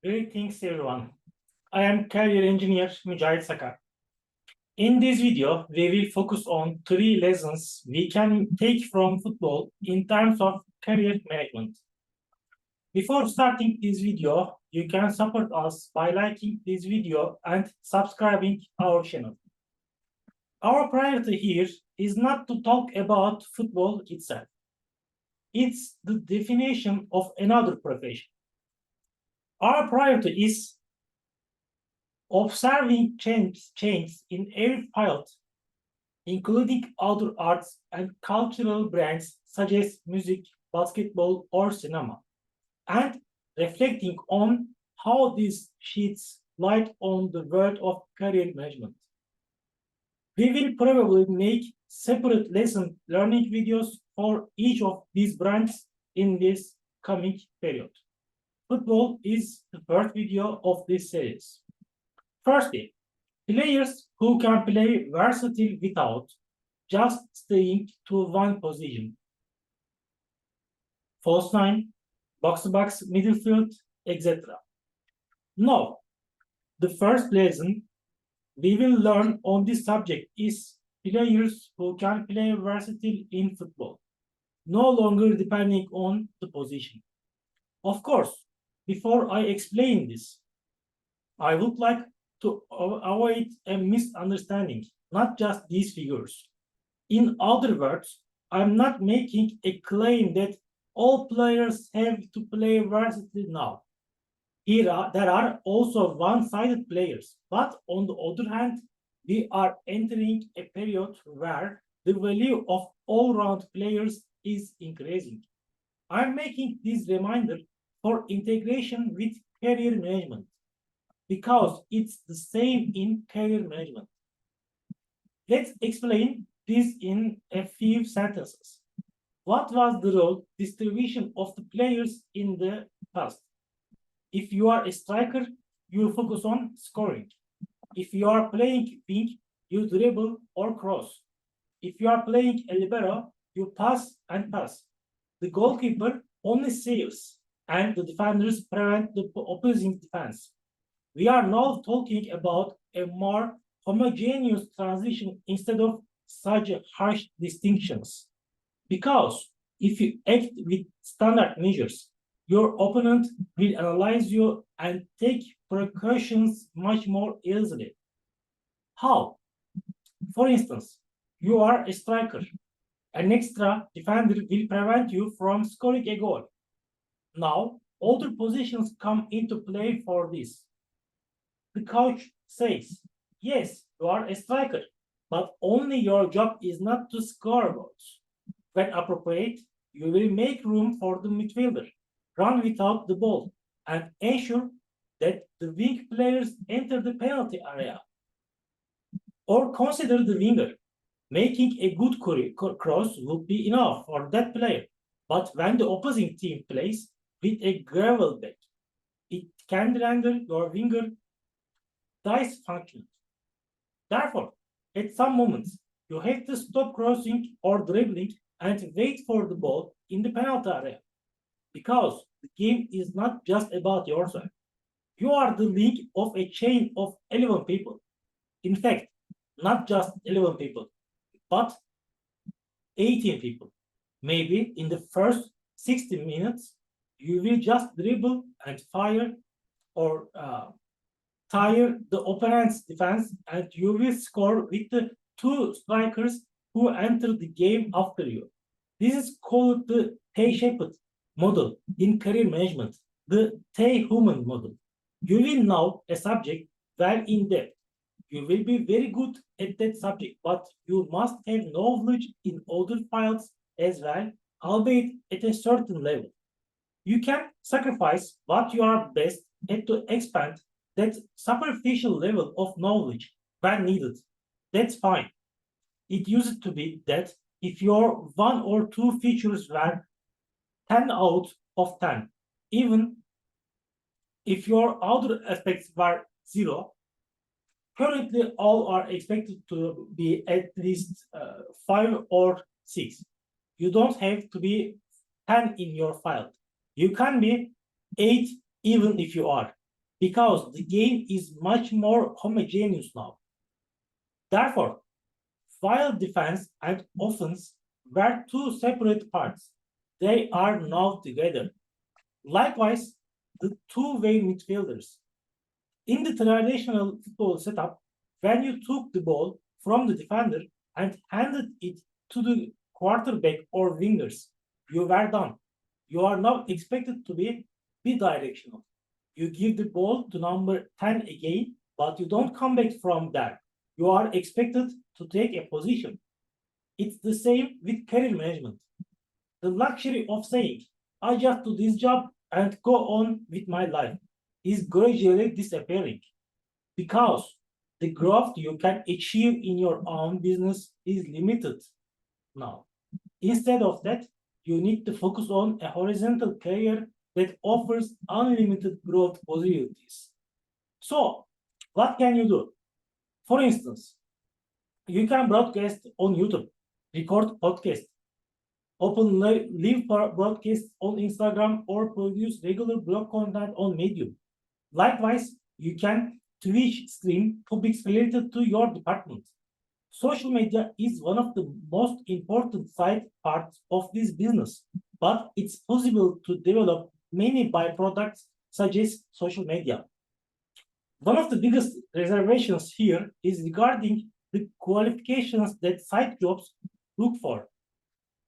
Greetings everyone. I am career engineer Mücahit Sakar. In this video, we will focus on three lessons we can take from football in terms of career management. Before starting this video, you can support us by liking this video and subscribing our channel. Our priority here is not to talk about football itself. It's the definition of another profession. Our priority is observing change in every field, including other arts and cultural brands such as music, basketball, or cinema, and reflecting on how this sheds light on the world of career management. We will probably make separate lesson learning videos for each of these brands in this coming period. Football is the first video of this series. Firstly, players who can play versatile without just staying to one position. False nine, box-to-box midfield, etc. Now, the first lesson we will learn on this subject is players who can play versatile in football, no longer depending on the position. Of course, before I explain this, I would like to avoid a misunderstanding, not just these figures. In other words, I'm not making a claim that all players have to play versatile now. There are also one-sided players, but on the other hand, we are entering a period where the value of all-round players is increasing. I'm making this reminder for integration with career management because it's the same in career management. Let's explain this in a few sentences. What was the role distribution of the players in the past? If you are a striker, you focus on scoring. If you are playing wing, you dribble or cross. If you are playing a libero, you pass and pass. The goalkeeper only saves, and the defenders prevent the opposing defense. We are now talking about a more homogeneous transition instead of such harsh distinctions. Because if you act with standard measures, your opponent will analyze you and take precautions much more easily. How? For instance, you are a striker. An extra defender will prevent you from scoring a goal. Now, other positions come into play for this. The coach says, yes, you are a striker, but only your job is not to score goals. When appropriate, you will make room for the midfielder, run without the ball, and ensure that the wing players enter the penalty area. Or consider the winger. Making a good cross would be enough for that player. But when the opposing team plays with a gravel back, it can render your winger dysfunctional. Therefore, at some moments, you have to stop crossing or dribbling and wait for the ball in the penalty area. Because the game is not just about yourself. You are the link of a chain of 11 people. In fact, not just 11 people, but 18 people. Maybe in the first 60 minutes, you will just dribble and fire or tire the opponent's defense, and you will score with the two strikers who enter the game after you. This is called the T-shaped model in career management, the T-human model. You will know a subject well in depth. You will be very good at that subject, but you must have knowledge in other fields as well, albeit at a certain level. You can sacrifice what you are best at to expand that superficial level of knowledge when needed. That's fine. It used to be that if your one or two features were 10 out of 10, even if your other aspects were 0, currently all are expected to be at least 5 or 6. You don't have to be 10 in your file. You can be 8 even if you are. because the game is much more homogeneous now. Therefore, while defense and offense were two separate parts, they are now together. Likewise, the two-way midfielders. In the traditional football setup, when you took the ball from the defender and handed it to the quarterback or wingers, you were done. You are now expected to be bidirectional. You give the ball to number 10 again, but you don't come back from there. You are expected to take a position. It's the same with career management. The luxury of saying, I just do this job and go on with my life is gradually disappearing because the growth you can achieve in your own business is limited now. Instead of that, you need to focus on a horizontal career that offers unlimited growth possibilities. So, what can you do? For instance, you can broadcast on YouTube, record podcasts, open live broadcasts on Instagram, or produce regular blog content on Medium. Likewise, you can Twitch stream topics related to your department. Social media is one of the most important side parts of this business, but it's possible to develop many byproducts such as social media. One of the biggest reservations here is regarding the qualifications that side jobs look for.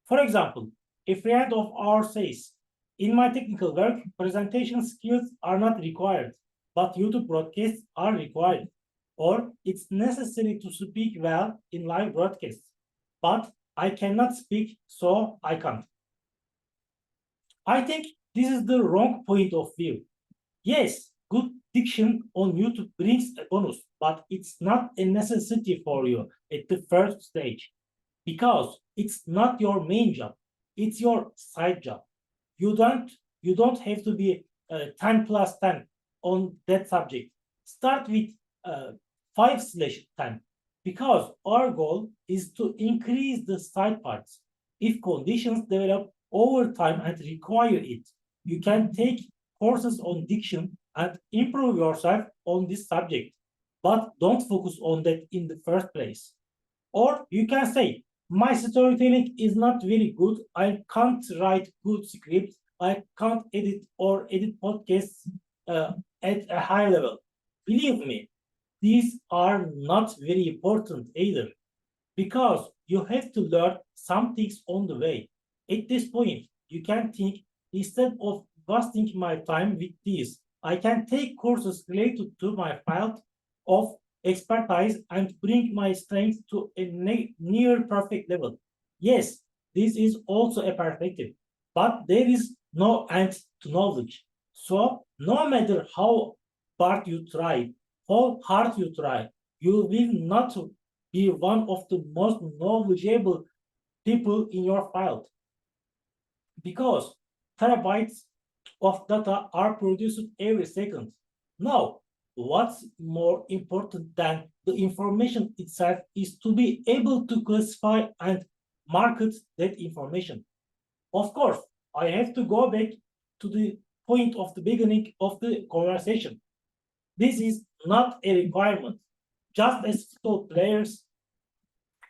For example, a friend of ours says, in my technical work, presentation skills are not required, but YouTube broadcasts are required. Or it's necessary to speak well in live broadcasts, but I cannot speak, so I can't. I think this is the wrong point of view. Yes, good diction on YouTube brings a bonus, but it's not a necessity for you at the first stage because it's not your main job, it's your side job. You don't have to be 10 plus 10 on that subject. Start with 5/10 because our goal is to increase the side parts. If conditions develop over time and require it, you can take courses on diction and improve yourself on this subject, but don't focus on that in the first place. Or you can say, my storytelling is not very good. I can't write good scripts. I can't edit podcasts at a high level. Believe me, these are not very important either because you have to learn some things on the way. At this point, you can think instead of wasting my time with these, I can take courses related to my field of expertise and bring my strength to a near perfect level. Yes, this is also a perspective, but there is no end to knowledge. So, no matter how hard you try, you will not be one of the most knowledgeable people in your field because terabytes of data are produced every second. Now, what's more important than the information itself is to be able to classify and market that information. Of course, I have to go back to the point of the beginning of the conversation. This is not a requirement. Just as football players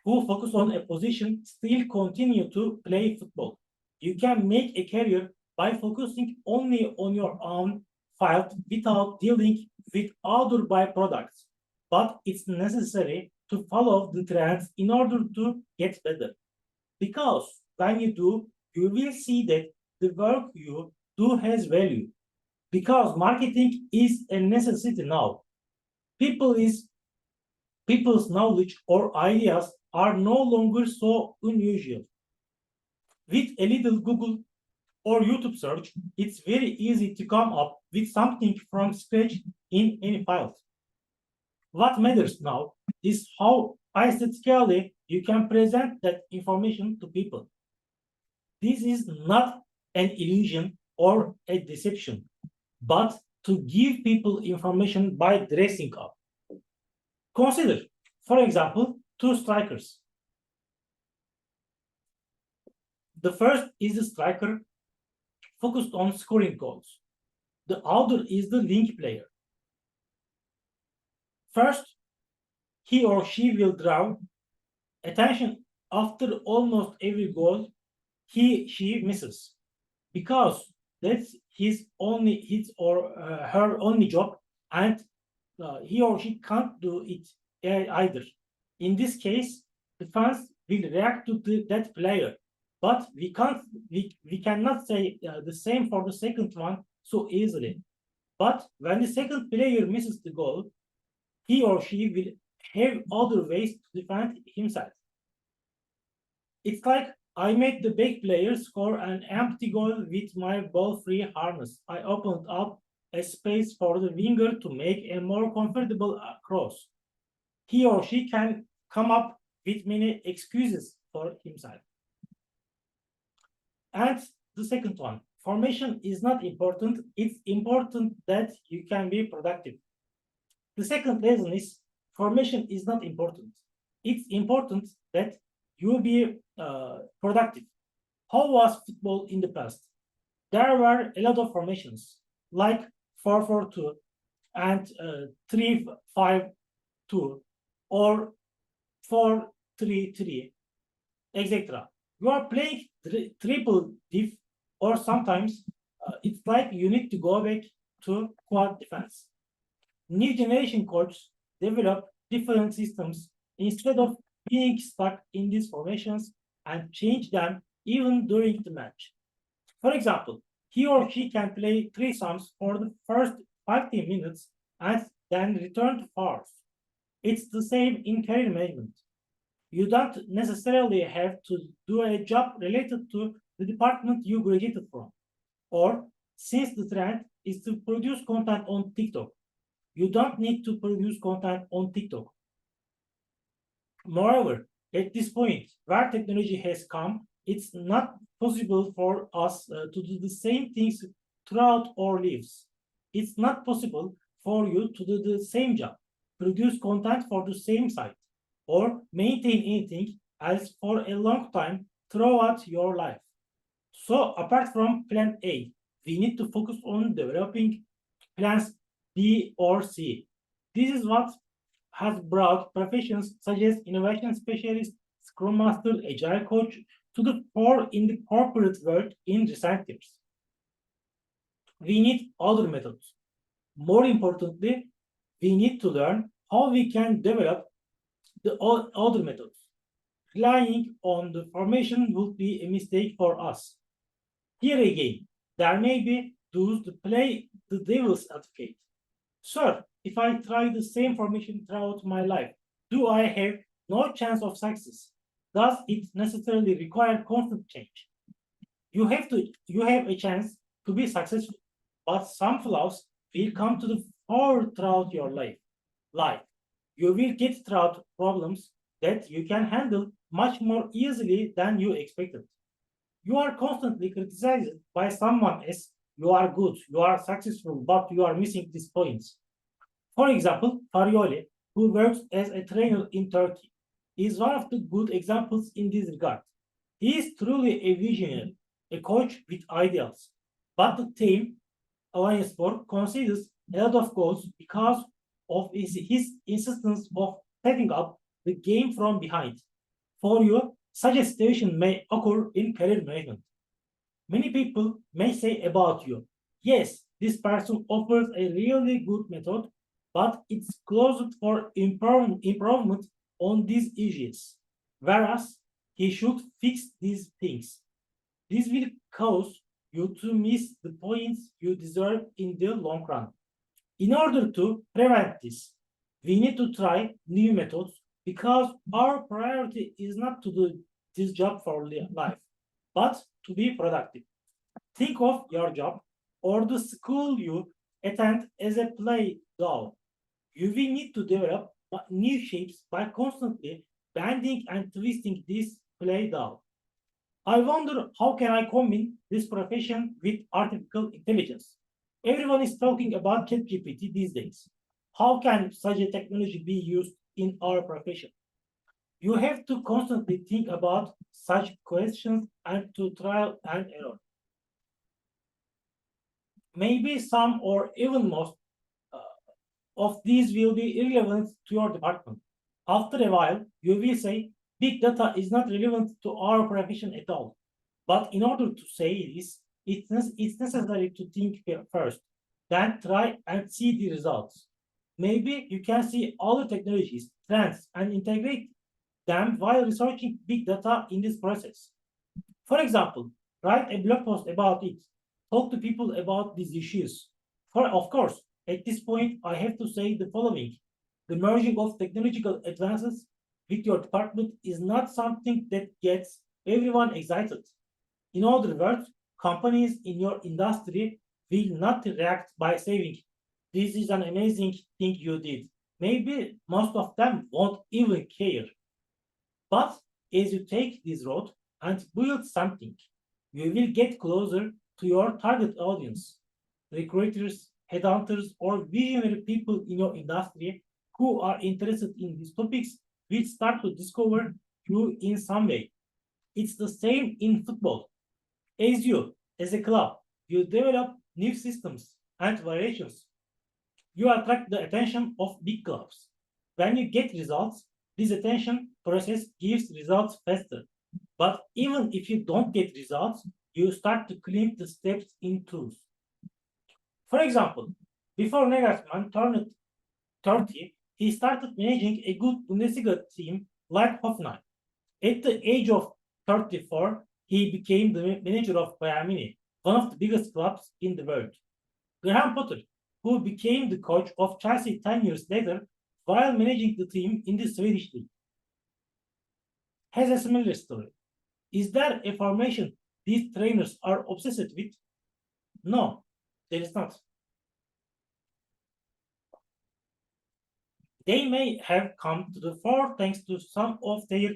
who focus on a position still continue to play football. You can make a career by focusing only on your own field without dealing with other byproducts. But it's necessary to follow the trends in order to get better. Because when you do, you will see that the work you do has value. Because marketing is a necessity now. People's knowledge or ideas are no longer so unusual. With a little Google or YouTube search, it's very easy to come up with something from scratch in any file. What matters now is how aesthetically you can present that information to people. This is not an illusion or a deception, but to give people information by dressing up. Consider, for example, two strikers. The first is the striker focused on scoring goals. The other is the link player. First, he or she will draw attention after almost every goal she misses, because that's his or her only job, and he or she can't do it either. In this case, the fans will react to that player, but we cannot say the same for the second one so easily. But when the second player misses the goal, he or she will have other ways to defend himself. It's like I made the back player score an empty goal with my ball-free harness. I opened up a space for the winger to make a more comfortable cross. He or she can come up with many excuses for himself. And the second one, formation is not important. It's important that you can be productive. The second lesson is formation is not important. It's important that you be productive. How was football in the past? There were a lot of formations, like 4-4-2 and 3-5-2 or 4-3-3, etc. You are playing triple diff, or sometimes it's like you need to go back to quad defense. New generation coaches develop different systems instead of being stuck in these formations and change them even during the match. For example, he or she can play threesomes for the first 15 minutes and then return to fours. It's the same in career management. You don't necessarily have to do a job related to the department you graduated from. Or, since the trend is to produce content on TikTok, you don't need to produce content on TikTok. Moreover, at this point where technology has come, it's not possible for us to do the same things throughout our lives. It's not possible for you to do the same job, produce content for the same site, or maintain anything else for a long time throughout your life. So, apart from plan A, we need to focus on developing plans B or C. This is what has brought professions such as innovation specialist, scrum master, agile coach to the fore in the corporate world in recent years. We need other methods. More importantly, we need to learn how we can develop the other methods. Relying on the formation would be a mistake for us. Here again, there may be those to play the devil's advocate. Sir, if I try the same formation throughout my life, do I have no chance of success? Does it necessarily require constant change? You have a chance to be successful, but some flaws will come to the fore throughout your life. Like you will get throughout problems that you can handle much more easily than you expected. You are constantly criticized by someone as you are good, you are successful, but you are missing these points. For example, Farioli, who works as a trainer in Turkey, is one of the good examples in this regard. He is truly a visionary, a coach with ideals, but the team, Alliance Sport, considers a lot of goals because of his insistence of setting up the game from behind. For you, such a situation may occur in career management. Many people may say about you, yes, this person offers a really good method, but it's closed for improvement on these issues, whereas he should fix these things. This will cause you to miss the points you deserve in the long run. In order to prevent this, we need to try new methods because our priority is not to do this job for life, but to be productive. Think of your job or the school you attend as a play doll. You will need to develop new shapes by constantly bending and twisting this play doll. I wonder how can I combine this profession with artificial intelligence? Everyone is talking about ChatGPT these days. How can such a technology be used in our profession? You have to constantly think about such questions and to trial and error. Maybe some or even most of these will be irrelevant to your department. After a while, you will say, big data is not relevant to our profession at all. But in order to say this, it's necessary to think first, then try and see the results. Maybe you can see all the technologies, trends, and integrate them while researching big data in this process. For example, write a blog post about it. Talk to people about these issues. Of course, at this point, I have to say the following. The merging of technological advances with your department is not something that gets everyone excited. In other words, companies in your industry will not react by saying, this is an amazing thing you did. Maybe most of them won't even care. But as you take this road and build something, you will get closer to your target audience, recruiters, headhunters, or visionary people in your industry who are interested in these topics will start to discover you in some way. It's the same in football. As a club, you develop new systems and variations. You attract the attention of big clubs. When you get results, this attention process gives results faster. But even if you don't get results, you start to climb the steps in tools. For example, before Nagelsmann turned 30, he started managing a good Bundesliga team like Hoffenheim. At the age of 34, he became the manager of Bayern Munich, one of the biggest clubs in the world. Graham Potter, who became the coach of Chelsea 10 years later while managing the team in the Swedish league, has a similar story. Is there a formation these trainers are obsessed with? No, there is not. They may have come to the fore thanks to some of their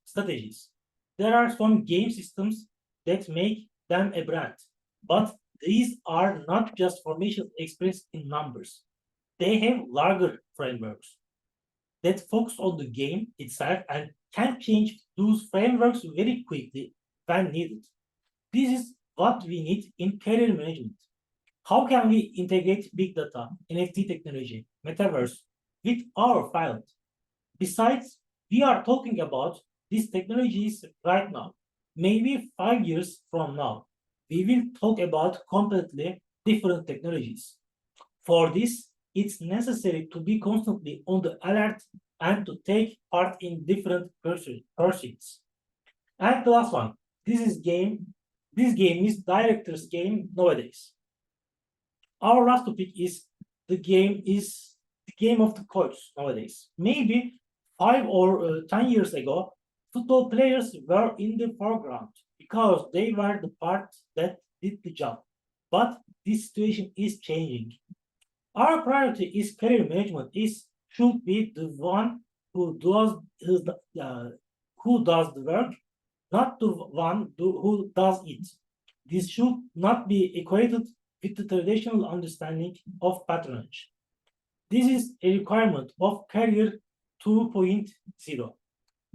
strategies. There are some game systems that make them a brand, but these are not just formations expressed in numbers. They have larger frameworks that focus on the game itself and can change those frameworks very quickly when needed. This is what we need in career management. How can we integrate big data, NFT technology, metaverse with our field? Besides, we are talking about these technologies right now. Maybe 5 years from now, we will talk about completely different technologies. For this, it's necessary to be constantly on the alert and to take part in different pursuits. And the last one, this game is director's game nowadays. Our last topic is the game of the coach nowadays. Maybe 5 or 10 years ago, football players were in the foreground because they were the part that did the job. But this situation is changing. Our priority is career management should be the one who does the work, not the one who does it. This should not be equated with the traditional understanding of patronage. This is a requirement of Career 2.0.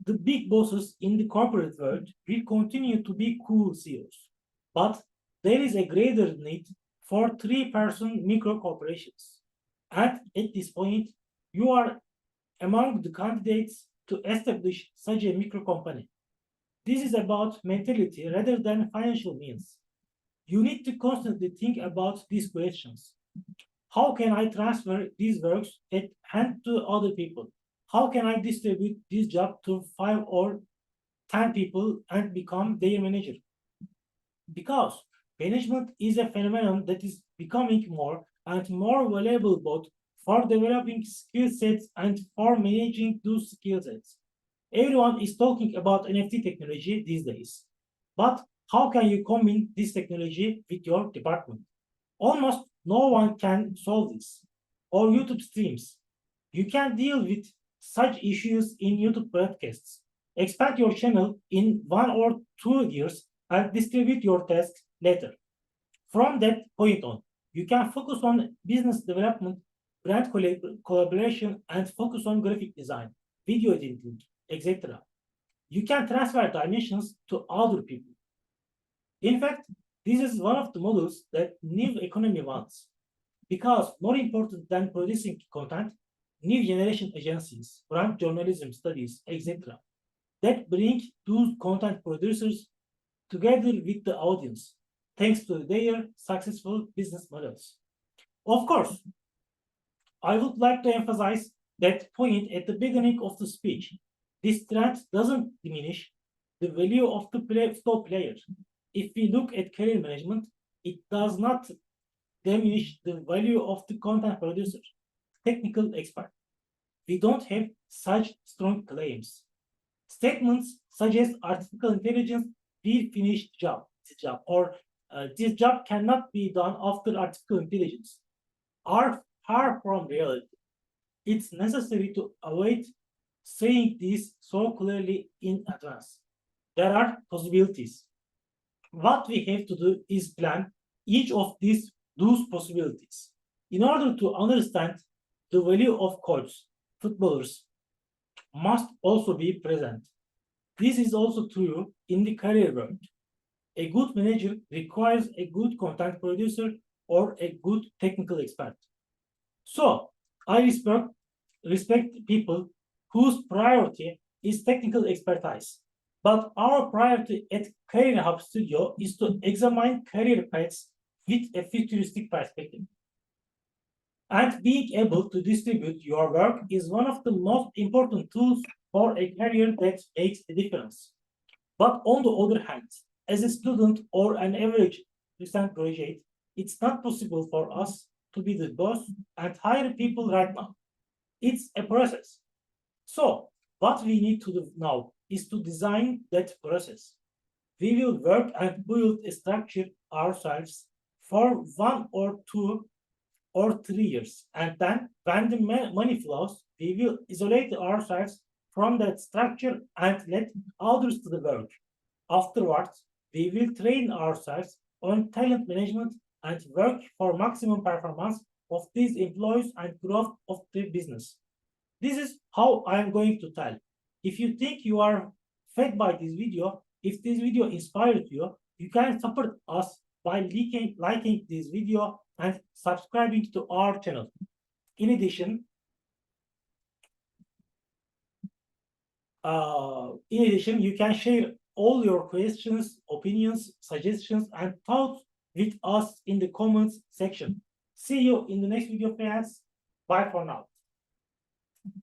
The big bosses in the corporate world will continue to be cool CEOs, but there is a greater need for three-person micro corporations. And at this point, you are among the candidates to establish such a micro company. This is about mentality rather than financial means. You need to constantly think about these questions. How can I transfer these works at hand to other people? How can I distribute this job to 5 or 10 people and become their manager? Because management is a phenomenon that is becoming more and more valuable both for developing skill sets and for managing those skill sets. Everyone is talking about NFT technology these days. But how can you combine this technology with your department? Almost no one can solve this. Or YouTube streams. You can deal with such issues in YouTube broadcasts. Expand your channel in 1 or 2 years and distribute your tasks later. From that point on, you can focus on business development, brand collaboration, and focus on graphic design, video editing, etc. You can transfer dimensions to other people. In fact, this is one of the models that new economy wants. Because more important than producing content, new generation agencies, brand journalism studies, etc., that bring those content producers together with the audience, thanks to their successful business models. Of course, I would like to emphasize that point at the beginning of the speech. This trend doesn't diminish the value of the top player. If we look at career management, it does not diminish the value of the content producer, technical expert. We don't have such strong claims. Statements suggest artificial intelligence will finish this job, or this job cannot be done after artificial intelligence are far from reality. It's necessary to avoid saying this so clearly in advance. There are possibilities. What we have to do is plan each of those possibilities in order to understand the value of coaches, footballers must also be present. This is also true in the career world. A good manager requires a good content producer or a good technical expert. So I respect people whose priority is technical expertise. But our priority at Career Hub Studio is to examine career paths with a futuristic perspective. And being able to distribute your work is one of the most important tools for a career that makes a difference. But on the other hand, as a student or an average recent graduate, it's not possible for us to be the boss and hire people right now. It's a process. So what we need to do now is to design that process. We will work and build a structure ourselves for 1 or 2 or 3 years. And then when the money flows, we will isolate ourselves from that structure and let others do the work. Afterwards, we will train ourselves on talent management and work for maximum performance of these employees and growth of the business. This is how I am going to tell. If you think you are fed by this video, if this video inspired you, you can support us by liking this video and subscribing to our channel. In addition, you can share all your questions, opinions, suggestions, and thoughts with us in the comments section. See you in the next video, friends. Bye for now.